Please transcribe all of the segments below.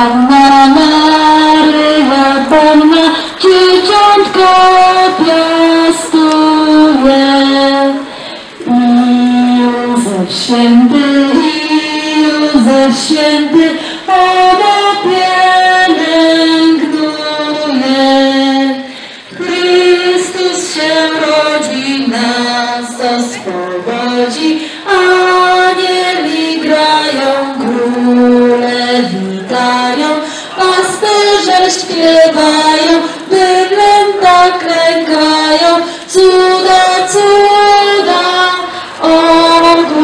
Panna Maryja, Panna dzieciątko piastuje. Józef święty, Józef święty, Pana pielęgnuje. Chrystus się rodzi, nas oswobodzi, anieli grają, króle witają, pasterze śpiewają, bydlęta klękają, cuda, cuda ogłaszają.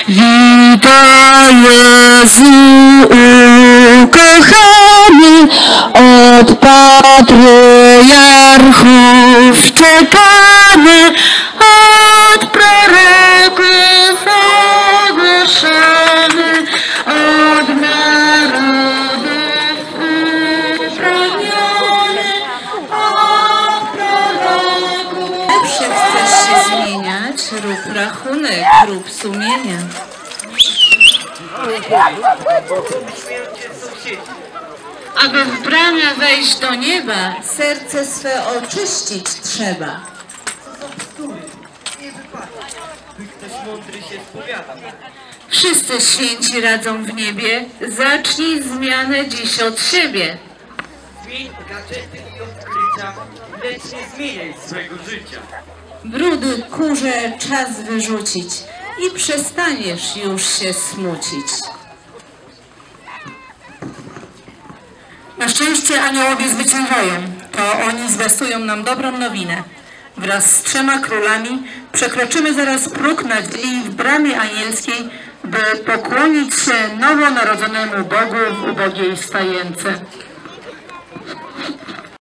Witaj Jezu ukochany, od patriarchów czekany, od proroków ogłoszony, od narodów upragniony, od proroków. Lepsze chcesz się zmieniać, rób rachunek, rób sumienia. Aby w bramę wejść do nieba, serce swe oczyścić trzeba. Wszyscy święci radzą w niebie, zacznij zmianę dziś od siebie. Zmień gadżety i odkrycia, lecz nie zmieniaj swego życia. Brudy kurze czas wyrzucić i przestaniesz już się smucić. Na szczęście aniołowie zwyciężają, to oni zwiastują nam dobrą nowinę. Wraz z 3 królami przekroczymy zaraz próg nadziei w bramie anielskiej, by pokłonić się nowonarodzonemu Bogu w ubogiej stajence.